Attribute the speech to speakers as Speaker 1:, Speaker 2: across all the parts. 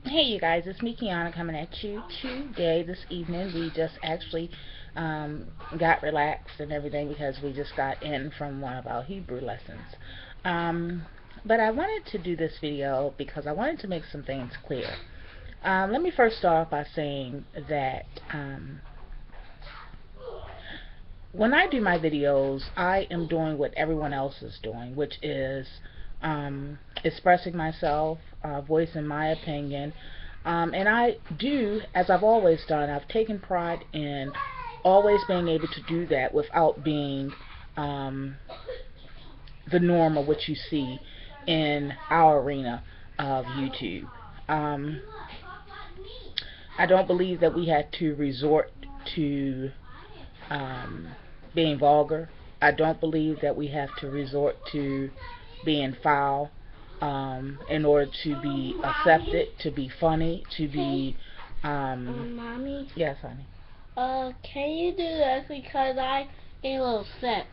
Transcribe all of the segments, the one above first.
Speaker 1: Hey you guys, it's me Kiana coming at you today, this evening. We just actually got relaxed and everything because we just got in from one of our Hebrew lessons. Um, but I wanted to do this video because I wanted to make some things clear. Let me first start off by saying that when I do my videos, I am doing what everyone else is doing, which is expressing myself, voicing my opinion. And I do, as I've always done, I've taken pride in always being able to do that without being the norm of what you see in our arena of YouTube. Um, I don't believe that we had to resort to um, being vulgar. I don't believe that we have to resort to being foul in order to be accepted, to be funny, to be.
Speaker 2: Mommy,
Speaker 1: Yes, honey.
Speaker 2: can you do this because I get a little sick?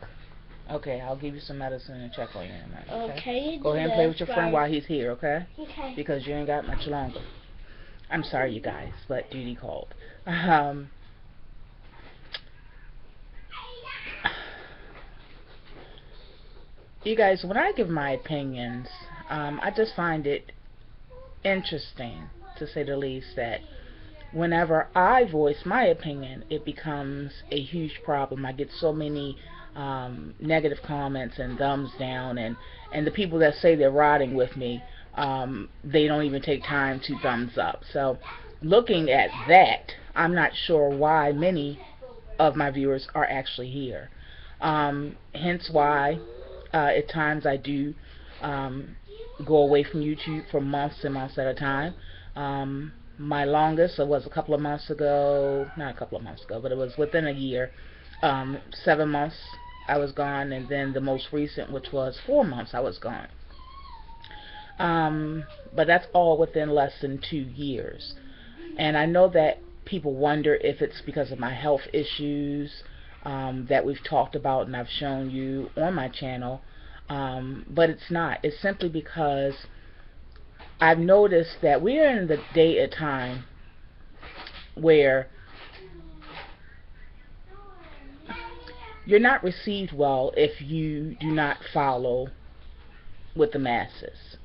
Speaker 1: Okay, I'll give you some medicine and check on you in a minute. Okay.
Speaker 2: Can you
Speaker 1: Go
Speaker 2: do
Speaker 1: ahead and play
Speaker 2: this
Speaker 1: with your friend
Speaker 2: first?
Speaker 1: while he's here, okay?
Speaker 2: Okay.
Speaker 1: Because you ain't got much longer. I'm sorry, you guys, but duty called. Um, you guys, when I give my opinions, I just find it interesting, to say the least, that whenever I voice my opinion, it becomes a huge problem. I get so many negative comments and thumbs down, and the people that say they're riding with me, they don't even take time to thumbs up. So looking at that, I'm not sure why many of my viewers are actually here. Hence why at times I do go away from YouTube for months and months at a time. My longest, it was a couple of months ago, not a couple of months ago, but it was within a year. 7 months I was gone, and then the most recent, which was 4 months, I was gone. But that's all within less than 2 years. And I know that people wonder if it's because of my health issues that we've talked about and I've shown you on my channel. But it's not. It's simply because I've noticed that we're in the day and time where you're not received well if you do not follow with the masses.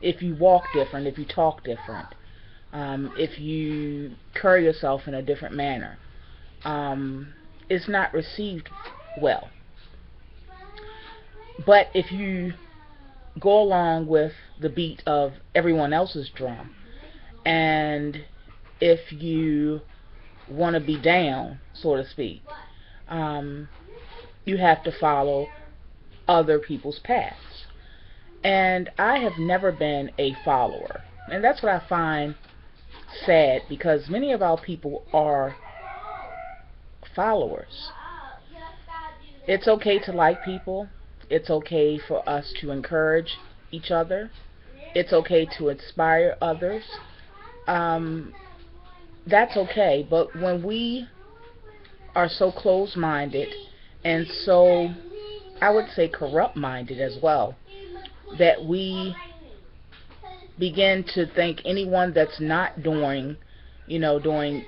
Speaker 1: If you walk different, if you talk different, if you carry yourself in a different manner, it's not received well. But if you go along with the beat of everyone else's drum, and if you want to be down, so to speak, you have to follow other people's paths. And I have never been a follower. And that's what I find sad, because many of our people are followers. It's okay to like people. It's okay for us to encourage each other. It's okay to inspire others. That's okay. But when we are so close-minded and so, I would say, corrupt-minded as well, that we begin to think anyone that's not doing, doing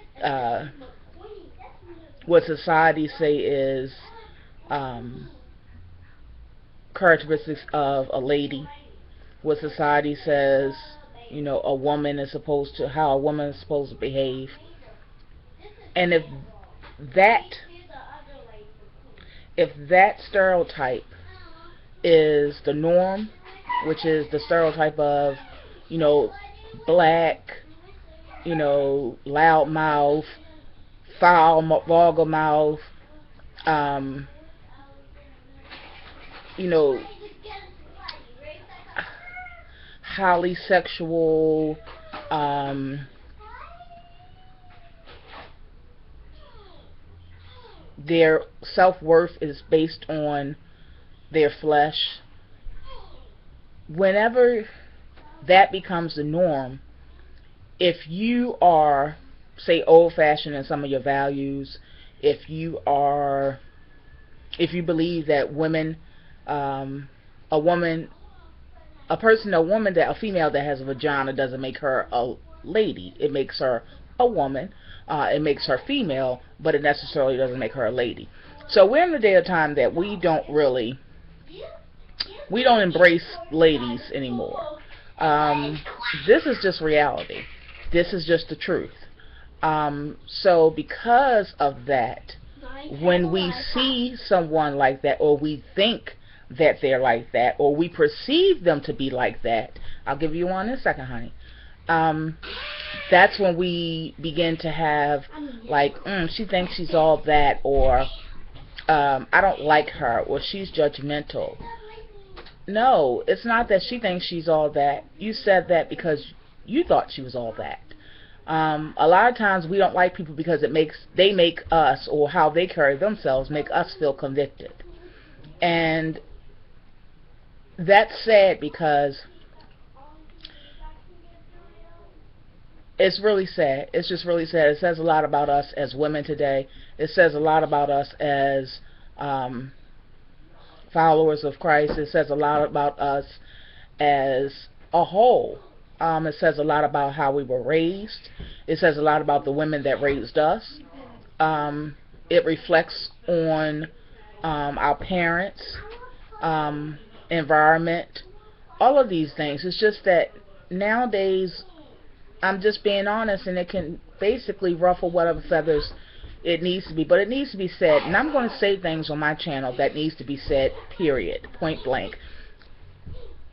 Speaker 1: what society say is characteristics of a lady, what society says, a woman is supposed to, how a woman is supposed to behave. And that if that stereotype is the norm, which is the stereotype of, black, loud mouth, foul, vulgar mouth, you know, highly sexual, their self-worth is based on their flesh. Whenever that becomes the norm, if you are, say, old-fashioned in some of your values, if you believe that a woman a woman, that a female that has a vagina doesn't make her a lady. It makes her a woman. It makes her female, but it necessarily doesn't make her a lady. So we're in the day of time that we don't embrace ladies anymore. This is just reality. This is just the truth. So because of that, when we see someone like that, or we think that they're like that, or we perceive them to be like that, I'll give you one in a second, honey. That's when we begin to have like, she thinks she's all that, or I don't like her, or she's judgmental. No, it's not that she thinks she's all that. You said that because you thought she was all that. A lot of times we don't like people because they make us, or how they carry themselves, make us feel convicted. And that's sad, because it's really sad. It's just really sad. It says a lot about us as women today. It says a lot about us as followers of Christ. It says a lot about us as a whole. It says a lot about how we were raised. It says a lot about the women that raised us. It reflects on our parents, environment, all of these things. It's just that nowadays, I'm just being honest, and it can basically ruffle whatever feathers it needs to be. But it needs to be said, and I'm going to say things on my channel that needs to be said, period, point blank.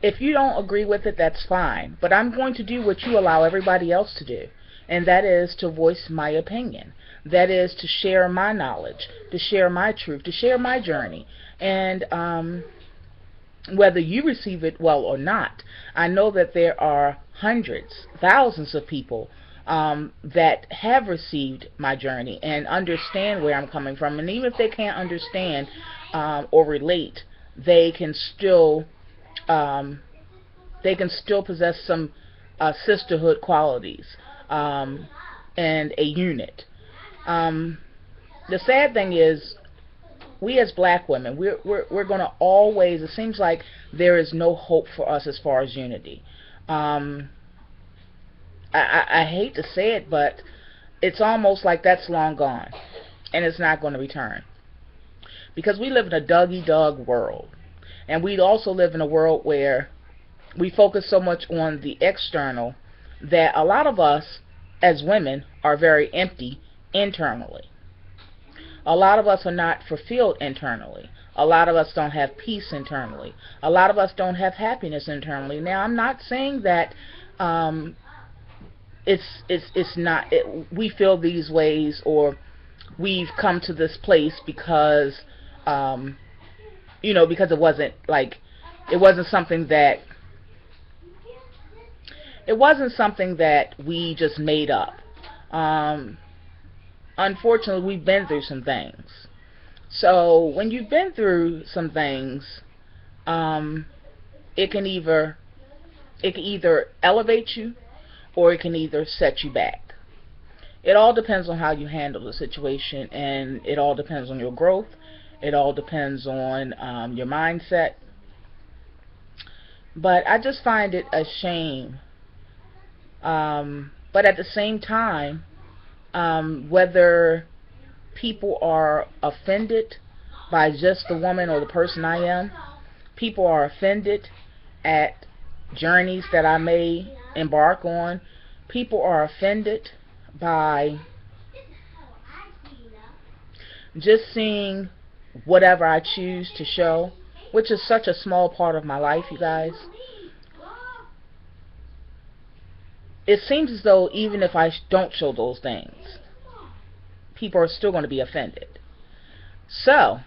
Speaker 1: If you don't agree with it, that's fine. But I'm going to do what you allow everybody else to do, and that is to voice my opinion. That is to share my knowledge, to share my truth, to share my journey. And whether you receive it well or not, I know that there are hundreds, thousands of people that have received my journey and understand where I'm coming from. And even if they can't understand or relate, they can still possess some sisterhood qualities and a unit. The sad thing is, we as black women, we're going to always, it seems like there is no hope for us as far as unity. I hate to say it, but it's almost like that's long gone, and it's not going to return. Because we live in a dog-eat-dog world, and we also live in a world where we focus so much on the external that a lot of us as women are very empty internally. A lot of us are not fulfilled internally. A lot of us don't have peace internally. A lot of us don't have happiness internally. Now, I'm not saying that we feel these ways, or we've come to this place because because it wasn't something that we just made up. Unfortunately, we've been through some things. So when you've been through some things, it can either elevate you, or it can either set you back. It all depends on how you handle the situation, and it all depends on your growth. It all depends on your mindset. But I just find it a shame. But at the same time, whether people are offended by just the woman or the person I am, people are offended at journeys that I may embark on, people are offended by just seeing whatever I choose to show, which is such a small part of my life, you guys. It seems as though even if I don't show those things, people are still going to be offended. So,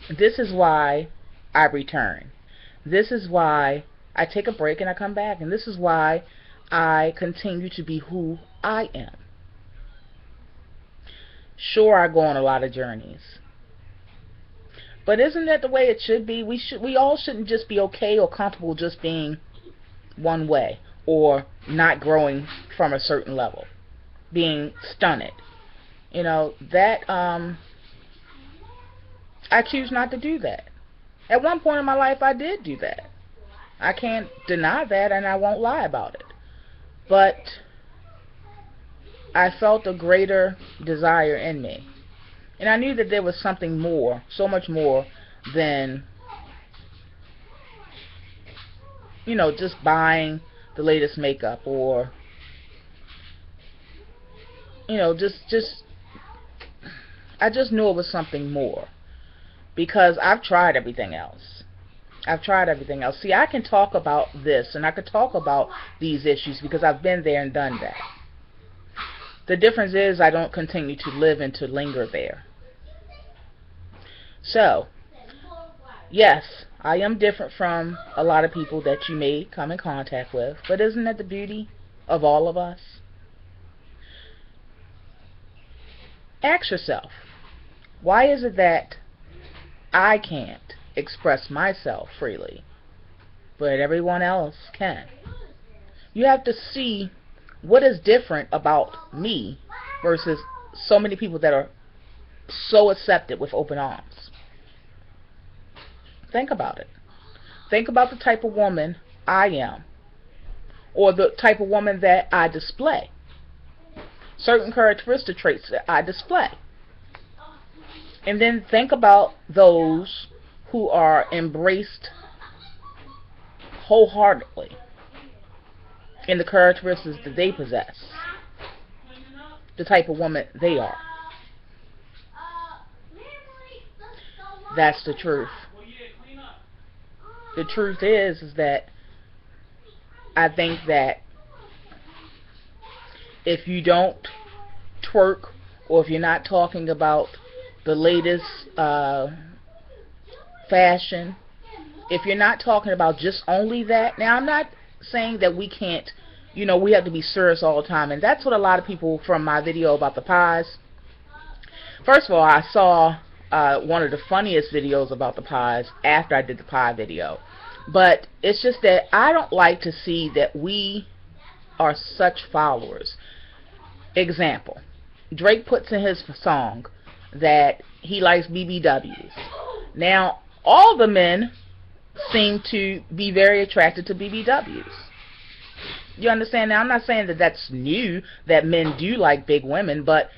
Speaker 1: this is why I return. This is why I take a break and I come back. And this is why I continue to be who I am. Sure, I go on a lot of journeys. But isn't that the way it should be? We all shouldn't just be okay or comfortable just being one way, or not growing from a certain level, being stunted. That I choose not to do that. At one point in my life, I did do that. I can't deny that, and I won't lie about it. But I felt a greater desire in me. And I knew that there was something more, so much more than, just buying the latest makeup, or, I just knew it was something more. Because I've tried everything else. See, I can talk about this, and I can talk about these issues because I've been there and done that. The difference is I don't continue to live and to linger there. So, yes, I am different from a lot of people that you may come in contact with, but isn't that the beauty of all of us? Ask yourself, why is it that I can't express myself freely, but everyone else can? You have to see what is different about me versus so many people that are so accepted with open arms. Think about it. Think about the type of woman I am, or the type of woman that I display. Certain characteristic traits that I display. And then think about those who are embraced wholeheartedly in the characteristics that they possess, the type of woman they are. That's the truth. The truth is that I think that if you don't twerk, or if you're not talking about the latest fashion, if you're not talking about just only that, now I'm not saying that we can't, we have to be serious all the time, and that's what a lot of people from my video about the pies. First of all, I saw one of the funniest videos about the pies after I did the pie video, but it's just that I don't like to see that we are such followers. Example, Drake puts in his song that he likes BBWs. Now, all the men seem to be very attracted to BBWs. You understand? Now, I'm not saying that that's new, that men do like big women, but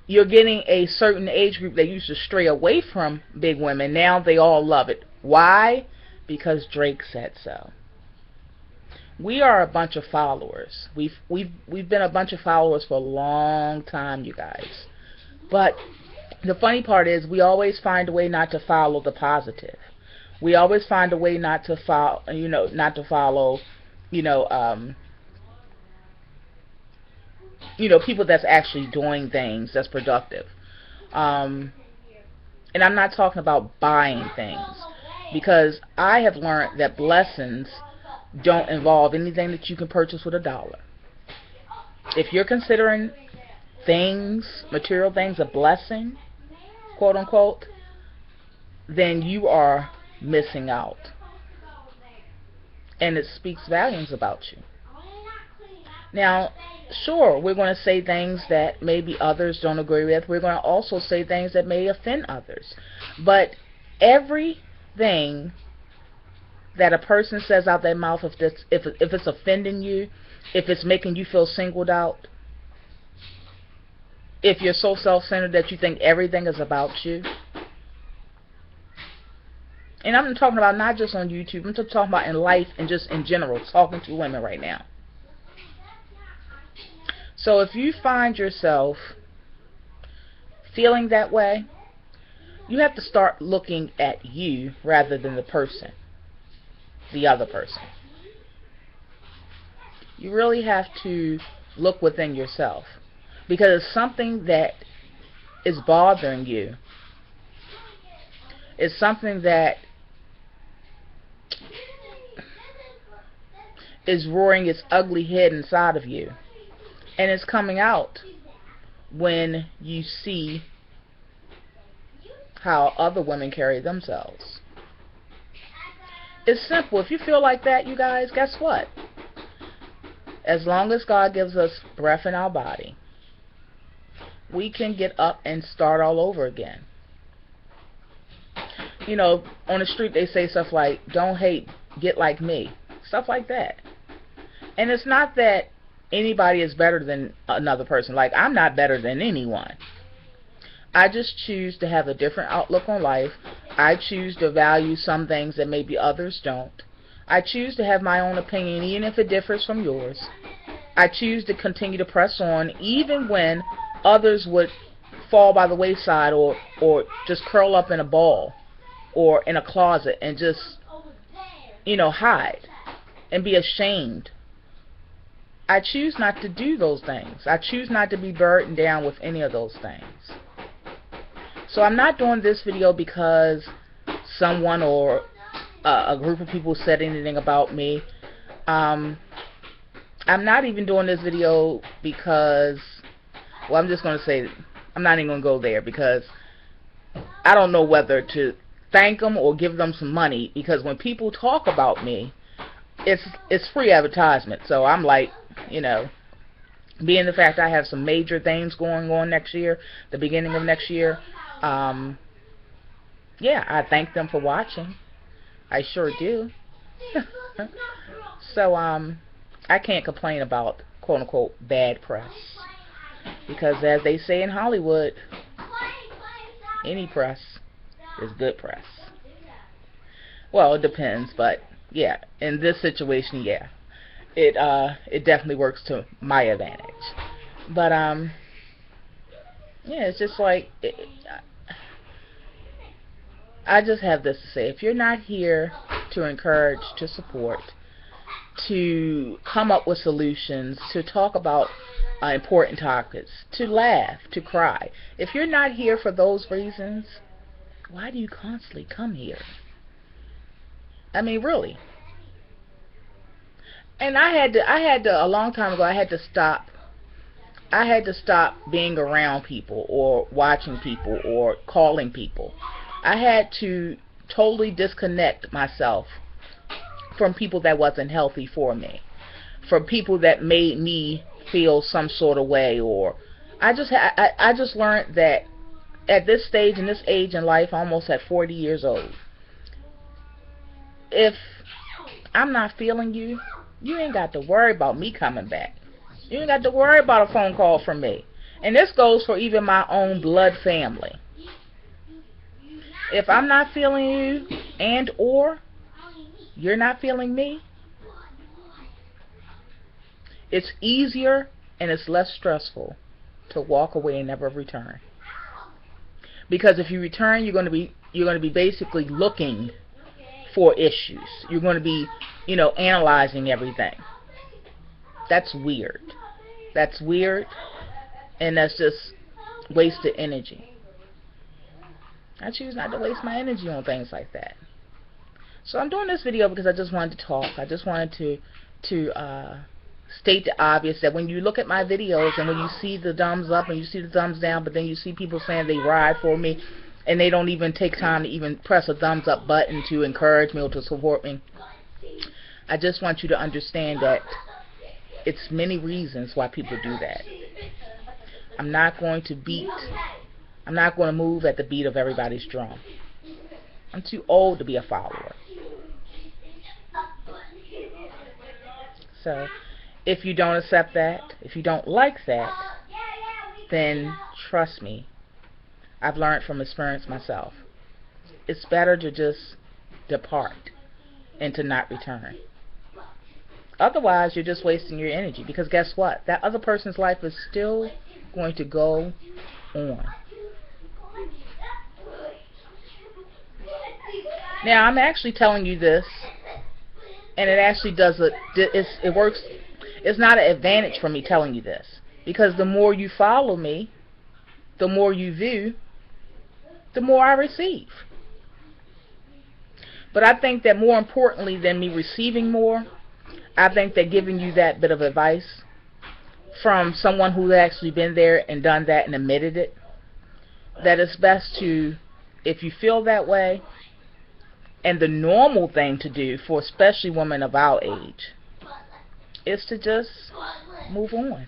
Speaker 1: you're getting a certain age group that used to stray away from big women. Now they all love it. Why? Because Drake said so. We are a bunch of followers. We've been a bunch of followers for a long time, you guys. But the funny part is we always find a way not to follow the positive. We always find a way not to follow, people that's actually doing things that's productive. And I'm not talking about buying things, because I have learned that blessings don't involve anything that you can purchase with $1. If you're considering things, material things, a blessing, quote unquote, then you are missing out. And it speaks volumes about you. Now, sure, we're going to say things that maybe others don't agree with. We're going to also say things that may offend others. But everything that a person says out their mouth, if it's offending you, if it's making you feel singled out, if you're so self-centered that you think everything is about you. And I'm talking about not just on YouTube, I'm just talking about in life and just in general, talking to women right now. So if you find yourself feeling that way, you have to start looking at you rather than the person, the other person. You really have to look within yourself, because it's something that is bothering you. It's something that is roaring its ugly head inside of you, and it's coming out when you see how other women carry themselves. It's simple. If you feel like that, you guys, guess what? As long as God gives us breath in our body, we can get up and start all over again. You know, on the street they say stuff like, don't hate, get like me. Stuff like that. And it's not that anybody is better than another person. Like, I'm not better than anyone. I just choose to have a different outlook on life. I choose to value some things that maybe others don't. I choose to have my own opinion, even if it differs from yours. I choose to continue to press on, even when others would fall by the wayside, or just curl up in a ball or in a closet and just, hide and be ashamed. I choose not to do those things. I choose not to be burdened down with any of those things. So I'm not doing this video because someone or a group of people said anything about me. I'm not even doing this video because, well, I'm just going to say, I'm not even going to go there, because I don't know whether to thank them or give them some money, because when people talk about me, it's free advertisement. So I'm like, being the fact I have some major things going on next year, the beginning of next year, yeah, I thank them for watching. I sure do. So, I can't complain about quote-unquote bad press, because as they say in Hollywood, any press is good press. Well, it depends, but yeah, in this situation, yeah, it definitely works to my advantage. But yeah, it's just like, I just have this to say: if you're not here to encourage, to support, to come up with solutions, to talk about important topics, to laugh, to cry, if you're not here for those reasons, why do you constantly come here? I mean, really. And I had to a long time ago, I had to stop being around people or watching people or calling people. I had to totally disconnect myself from people that wasn't healthy for me, from people that made me feel some sort of way. Or I just learned that at this stage, in this age in life, almost at 40 years old, if I'm not feeling you, you ain't got to worry about me coming back. You ain't got to worry about a phone call from me. And this goes for even my own blood family. If I'm not feeling you, and or you're not feeling me, it's easier and it's less stressful to walk away and never return. Because if you return, you're going to be basically looking for issues. You're going to be, analyzing everything. That's weird. That's weird, and that's just wasted energy. I choose not to waste my energy on things like that. So I'm doing this video because I just wanted to talk. I just wanted to state the obvious, that when you look at my videos and when you see the thumbs up and you see the thumbs down, but then you see people saying they ride for me and they don't even take time to even press a thumbs up button to encourage me or to support me, I just want you to understand that it's many reasons why people do that. I'm not going to move at the beat of everybody's drum. I'm too old to be a follower. So, if you don't accept that, if you don't like that, then trust me, I've learned from experience myself. It's better to just depart and to not return. Otherwise, you're just wasting your energy, because guess what? That other person's life is still going to go on. Now, I'm actually telling you this, and it actually it works. It's not an advantage for me telling you this, because the more you follow me, the more you view, the more I receive. But I think that more importantly than me receiving more, I think that giving you that bit of advice from someone who's actually been there and done that and admitted it, that it's best to, if you feel that way, and the normal thing to do for especially women of our age, is to just move on.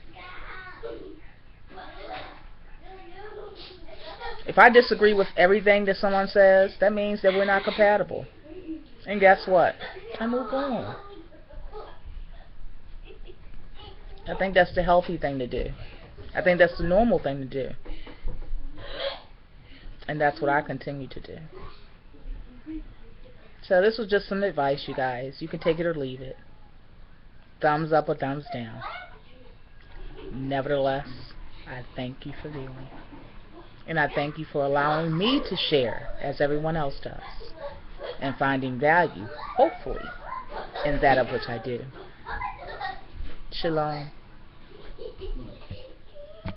Speaker 1: If I disagree with everything that someone says, that means that we're not compatible. And guess what? I move on. I think that's the healthy thing to do. I think that's the normal thing to do. And that's what I continue to do. So this was just some advice, you guys. You can take it or leave it. Thumbs up or thumbs down. Nevertheless, I thank you for viewing. And I thank you for allowing me to share, as everyone else does, and finding value, hopefully, in that of which I do. Shalom.